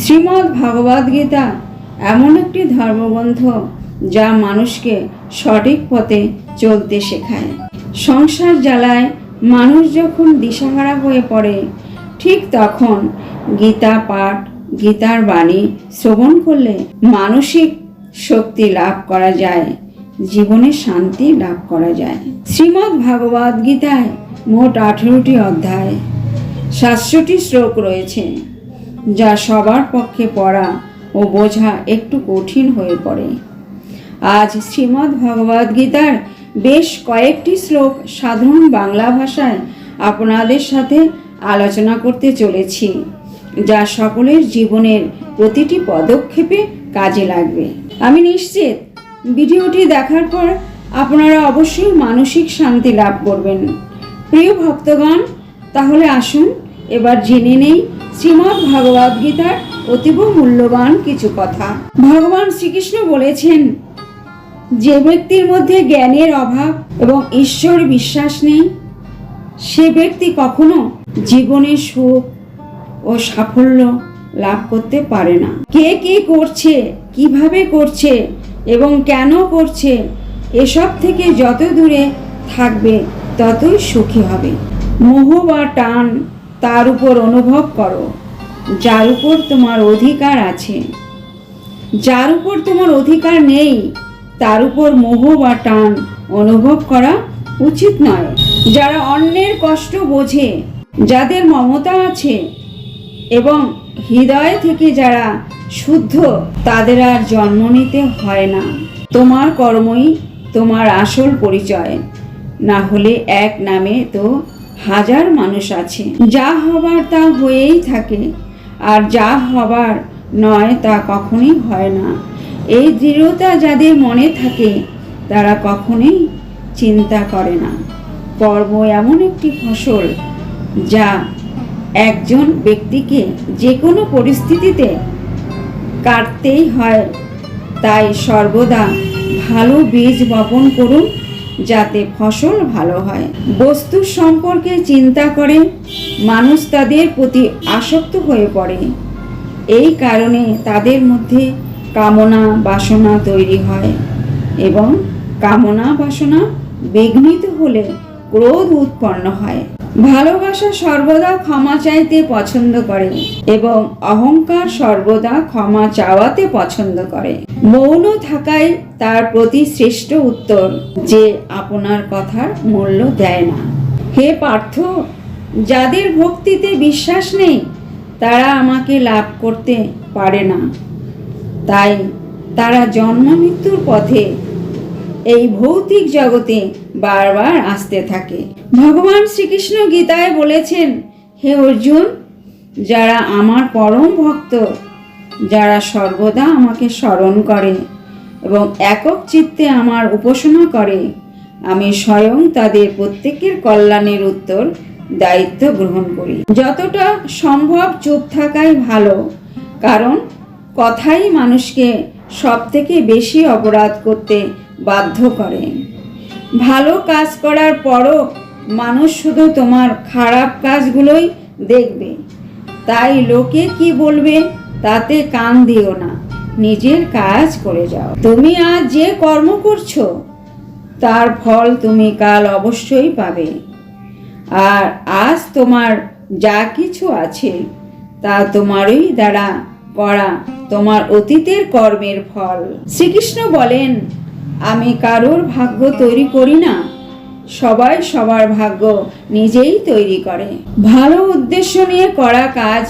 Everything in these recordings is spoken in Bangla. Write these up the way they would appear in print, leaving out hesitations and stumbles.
শ্রীমদ্ ভগবদ্ গীতা এমন একটি ধর্মগ্রন্থ যা মানুষকে সঠিক পথে চলতে শেখায়। সংসার জ্বালায় মানুষ যখন দিশাহারা হয়ে পড়ে, ঠিক তখন গীতা পাঠ, গীতার বাণী শ্রবণ করলে মানসিক শক্তি লাভ করা যায়, জীবনে শান্তি লাভ করা যায়। শ্রীমদ্ ভগবদ্ গীতায় মোট 18টি অধ্যায়, 700টি শ্লোক রয়েছে, যা সবার পক্ষে পড়া ও বোঝা একটু কঠিন হয়ে পড়ে। আজ শ্রীমদ্ ভগবদ্ গীতার বেশ কয়েকটি শ্লোক সাধারণ বাংলা ভাষায় আপনাদের সাথে আলোচনা করতে চলেছি, যা সকলের জীবনের প্রতিটি পদক্ষেপে কাজে লাগবে। আমি নিশ্চিত ভিডিওটি দেখার পর আপনারা অবশ্যই মানসিক শান্তি লাভ করবেন। প্রিয় ভক্তগণ, তাহলে আসুন এবার জেনে নেই শ্রীমদ্ ভগবদ্ গীতার অতীব মূল্যবান কিছু কথা। ভগবান শ্রীকৃষ্ণ বলেছেন, যে ব্যক্তির মধ্যে জ্ঞানের অভাব এবং ঈশ্বর বিশ্বাস নেই, সে ব্যক্তি কখনো জীবনে সুখ ও সাফল্য লাভ করতে পারে না। কে কি করছে, কিভাবে করছে এবং কেন করছে, এসব থেকে যত দূরে থাকবে ততই সুখী হবে। মোহ বা টান তার উপর অনুভব করো যার উপর তোমার অধিকার আছে। যার উপর তোমার অধিকার নেই তার উপর মোহ বা টান অনুভব করা উচিত নয়। যারা অন্যের কষ্ট বোঝে, যাদের মমতা আছে এবং হৃদয় থেকে যারা শুদ্ধ, তাদের আর জন্ম নিতে হয় না। তোমার কর্মই তোমার আসল পরিচয়, না হলে এক নামে তো হাজার মানুষ আছে। যা হবার তা হয়েই থাকে, আর যা হবার নয় তা কখনোই হয় না। এই দৃঢ়তা যাদের মনে থাকে তারা কখনোই চিন্তা করে না। কর্ম এমন একটি ফসল যা একজন ব্যক্তিকে যে কোনো পরিস্থিতিতে কাটতেই হয়। তাই সর্বদা ভালো বীজ বপন করুন যাতে ফসল ভালো হয়। বস্তু সম্পর্কে চিন্তা করে মানুষ তাদের প্রতি আসক্ত হয়ে পড়ে। এই কারণে তাদের মধ্যে কামনা বাসনা তৈরি হয় এবং কামনা বাসনা বিঘ্নিত হলে ক্রোধ উৎপন্ন হয়। ভালোবাসা সর্বদা ক্ষমা চাইতে পছন্দ করে এবং অহংকার সর্বদা ক্ষমা চাওয়াতে পছন্দ করে। মৌন থাকাই তার প্রতি শ্রেষ্ঠ উত্তর, যে আপনার কথার মূল্য দেয় না। হে পার্থ, যাদের ভক্তিতে বিশ্বাস নেই তারা আমাকে লাভ করতে পারে না। তাই তারা জন্ম মৃত্যুর পথে এই ভৌতিক জগতে বারবার আসতে থাকে। ভগবান শ্রীকৃষ্ণ গীতায় বলেছেন, হে অর্জুন, যারা আমার পরম ভক্ত, যারা সর্বদা আমাকে স্মরণ করে এবং একক চিত্তে আমার উপাসনা করে, আমি স্বয়ং তাদের প্রত্যেকের কল্যাণের উত্তর দায়িত্ব গ্রহণ করি। যতটা সম্ভব চুপ থাকাই ভালো, কারণ কথাই মানুষকে সব থেকে বেশি অপরাধ করতে বাধ্য করে। ভালো কাজ করার পরও মানুষ শুধু তোমার খারাপ কাজগুলোই দেখবে। তাই লোকে কি বলবে তাতে কান দিও না, নিজের কাজ করে যাও। তুমি আজ যে কর্ম করছো তার ফল তুমি কাল অবশ্যই পাবে। আর আজ তোমার যা কিছু আছে তা তোমারই দ্বারা করা তোমার অতীতের কর্মের ফল। শ্রীকৃষ্ণ বলেন, আমি কারোর ভাগ্য তৈরি করি না, সবাই সবার ভাগ্য নিজেই তৈরি করে। ভালো উদ্দেশ্য নিয়ে করা কাজ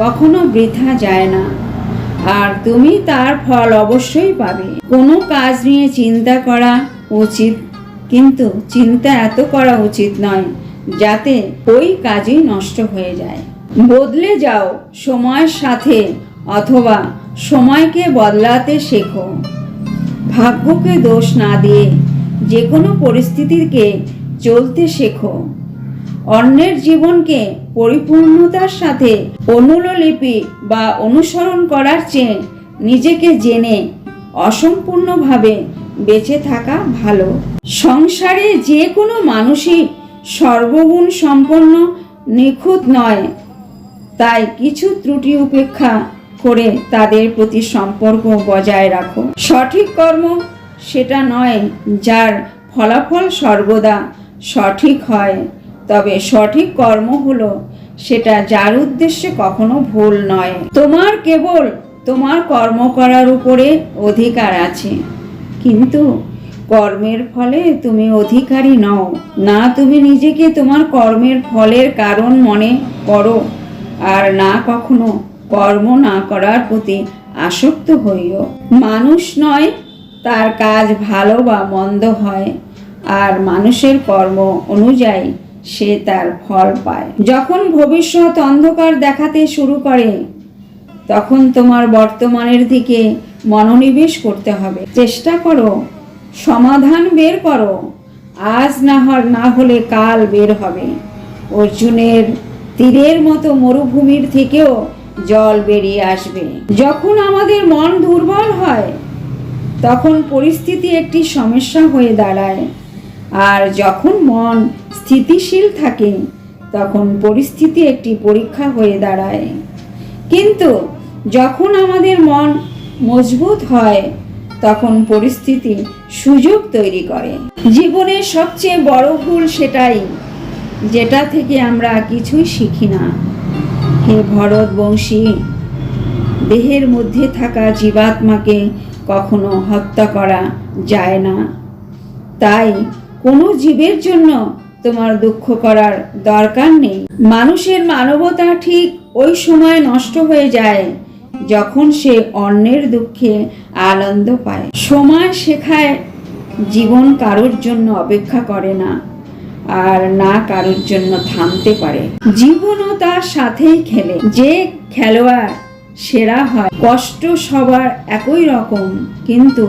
কখনো বৃথা যায় না, আর তুমি তার ফল অবশ্যই পাবে। কোনো কাজ নিয়ে চিন্তা করা উচিত, কিন্তু চিন্তা এত করা উচিত নয় যাতে ওই কাজই নষ্ট হয়ে যায়। বদলে যাও সময়ের সাথে, অথবা সময়কে বদলাতে শেখো। ভাগ্যকে দোষ না দিয়ে যে কোনো পরিস্থিতিকে চলতে শেখো। অন্যের জীবনকে পরিপূর্ণতার সাথে অনুলিপি বা অনুসরণ করার চেয়ে নিজেকে জেনে অসম্পূর্ণভাবে বেঁচে থাকা ভালো। সংসারে যে কোনো মানুষই সর্বগুণ সম্পন্ন নিখুঁত নয়, তাই কিছু ত্রুটি উপেক্ষা করে তাদের প্রতি সম্পর্ক বজায় রাখো। সঠিক কর্ম সেটা নয় যার ফলাফল সর্বদা সঠিক হয়, তবে সঠিক কর্ম হলো সেটা যার উদ্দেশ্যে কখনো ভুল নয়। তোমার কেবল তোমার কর্ম করার উপরে অধিকার আছে, কিন্তু কর্মের ফলে তুমি অধিকারী নও। না তুমি নিজেকে তোমার কর্মের ফলের কারণ মনে করো, আর না কখনো কর্ম না করার প্রতি আসক্ত হইও। মানুষ নয় তার কাজ ভালো বা মন্দ হয়, আর মানুষের কর্ম অনুযায়ী সে তার ফল পায়। যখন ভবিষ্যৎ অন্ধকার দেখাতে শুরু করে তখন তোমার বর্তমানের দিকে মনোনিবেশ করতে হবে। চেষ্টা করো, সমাধান বের করো। আজ না হলে কাল বের হবে। অর্জুনের তীরের মতো মরুভূমির থেকেও জল বেরিয়ে আসবে। যখন আমাদের মন দুর্বল হয় তখন পরিস্থিতি একটি সমস্যা হয়ে দাঁড়ায়, আর যখন মন স্থিতিশীল থাকে তখন পরিস্থিতি একটি পরীক্ষা হয়ে দাঁড়ায়। কিন্তু যখন আমাদের মন মজবুত হয় তখন পরিস্থিতি সুযোগ তৈরি করে। জীবনের সবচেয়ে বড় ভুল সেটাই যেটা থেকে আমরা কিছুই শিখি না। হে ভরতবংশী, দেহের মধ্যে থাকা জীবাত্মাকে কখনো হত্যা করা যায় না, তাই কোনো জীবের জন্য তোমার দুঃখ করার দরকার নেই। মানুষের মানবতা ঠিক ওই সময় নষ্ট হয়ে যায় যখন সে অন্যের দুঃখে আনন্দ পায়। সময় শেখায় জীবন কারোর জন্য অপেক্ষা করে না, আর না কারোর জন্য থামতে পারে। জীবনও তার সাথেই খেলে। যে খেলোয়াড় সেরা হয়। কষ্ট সবার একই রকম, কিন্তু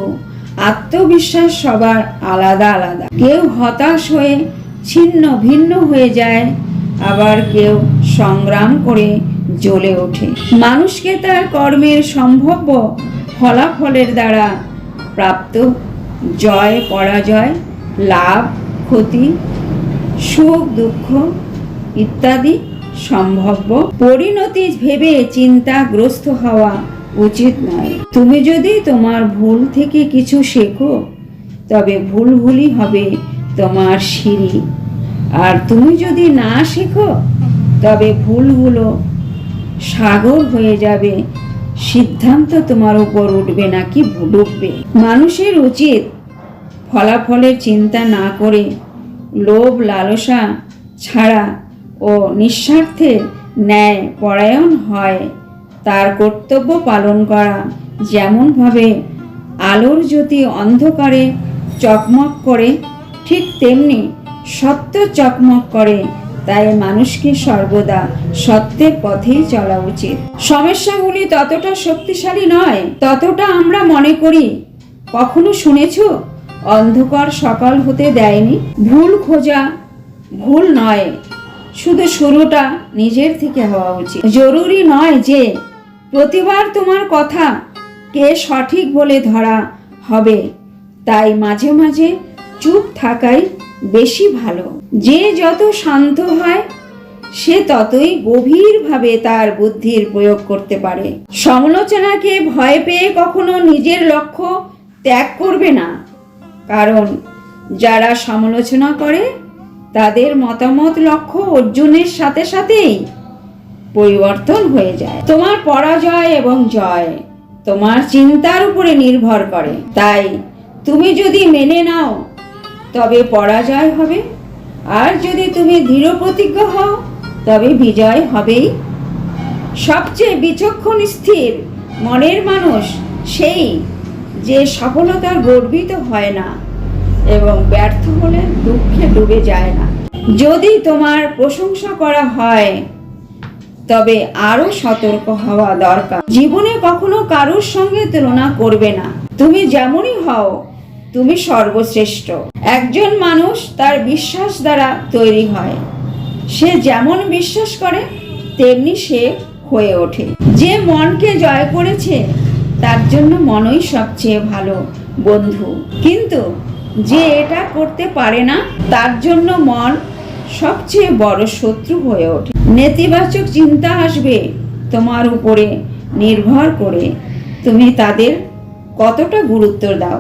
আত্মবিশ্বাস সবার আলাদা আলাদা। কেউ হতাশ হয়ে ছিন্ন ভিন্ন হয়ে যায়, আবার কেউ সংগ্রাম করে জ্বলে ওঠে। মানুষকে তার কর্মের সম্ভাব্য ফলাফলের দ্বারা প্রাপ্ত জয় পরাজয়, লাভ ক্ষতি, সুখ দুঃখ ইত্যাদি সম্ভাব্য পরিণতি ভেবে চিন্তাগ্রস্ত হওয়া উচিত নয়। তুমি যদি তোমার ভুল থেকে কিছু শেখো তবে ভুলই হবে তোমার সিঁড়ি, আর তুমি যদি না শেখো তবে ভুলগুলো সাগর হয়ে যাবে। সিদ্ধান্ত তোমার উপর উঠবে নাকি ডুববে। মানুষের উচিত ফলাফলের চিন্তা না করে লোভ লালসা ছাড়া ও নিঃস্বার্থে ন্যায় পরায়ণ হয় তার কর্তব্য পালন করা। যেমনভাবে আলোর জ্যোতি অন্ধকারে চকমক করে, ঠিক তেমনি সত্য চকমক করে। তাই মানুষকে সর্বদা সত্যের পথেই চলা উচিত। সমস্যাগুলি ততটা শক্তিশালী নয় ততটা আমরা মনে করি। কখনো শুনেছ অন্ধকার সকাল হতে দেয়নি? ভুল খোঁজা ভুল নয়, শুধু শুরুটা নিজের থেকে হওয়া উচিত। জরুরি নয় যে প্রতিবার তোমার কথা কে সঠিক বলে ধরা হবে, তাই মাঝে মাঝে চুপ থাকাই বেশি ভালো। যে যত শান্ত হয় সে ততই গভীরভাবে তার বুদ্ধির প্রয়োগ করতে পারে। সমালোচনাকে ভয় পেয়ে কখনো নিজের লক্ষ্য ত্যাগ করবে না, কারণ যারা সমালোচনা করে তাদের মতামত লক্ষ্য অর্জনের সাথে সাথেই পরিবর্তন হয়ে যায়। তোমার পরাজয় এবং জয় তোমার চিন্তার উপরে নির্ভর করে। তাই তুমি যদি মেনে নাও তবে পরাজয় হবে, আর যদি তুমি দৃঢ় প্রতিজ্ঞ হও তবে বিজয় হবেই। সবচেয়ে বিচক্ষণ স্থির মনের মানুষ সেই যে সফলতার গর্বিত হয় না এবং ব্যর্থ হলে দুঃখে ডুবে যায় না। যদি তোমার প্রশংসা করা হয় তবে আরো সতর্ক হওয়া দরকার। জীবনে কখনো কারোর সঙ্গে তুলনা করবে না। তুমি যেমনই হও তুমি সর্বশ্রেষ্ঠ। একজন মানুষ তার বিশ্বাস দ্বারা তৈরি হয়। সে যেমন বিশ্বাস করে তেমনি সে হয়ে ওঠে। যে মনকে জয় করেছে তার জন্য মনই সবচেয়ে ভালো বন্ধু, কিন্তু যে এটা করতে পারে না তার জন্য মন সবচেয়ে বড় শত্রু হয়ে ওঠে। নেতিবাচক চিন্তা আসবে তোমার উপরে, নির্ভর করে তুমি তাদের কতটা গুরুত্ব দাও।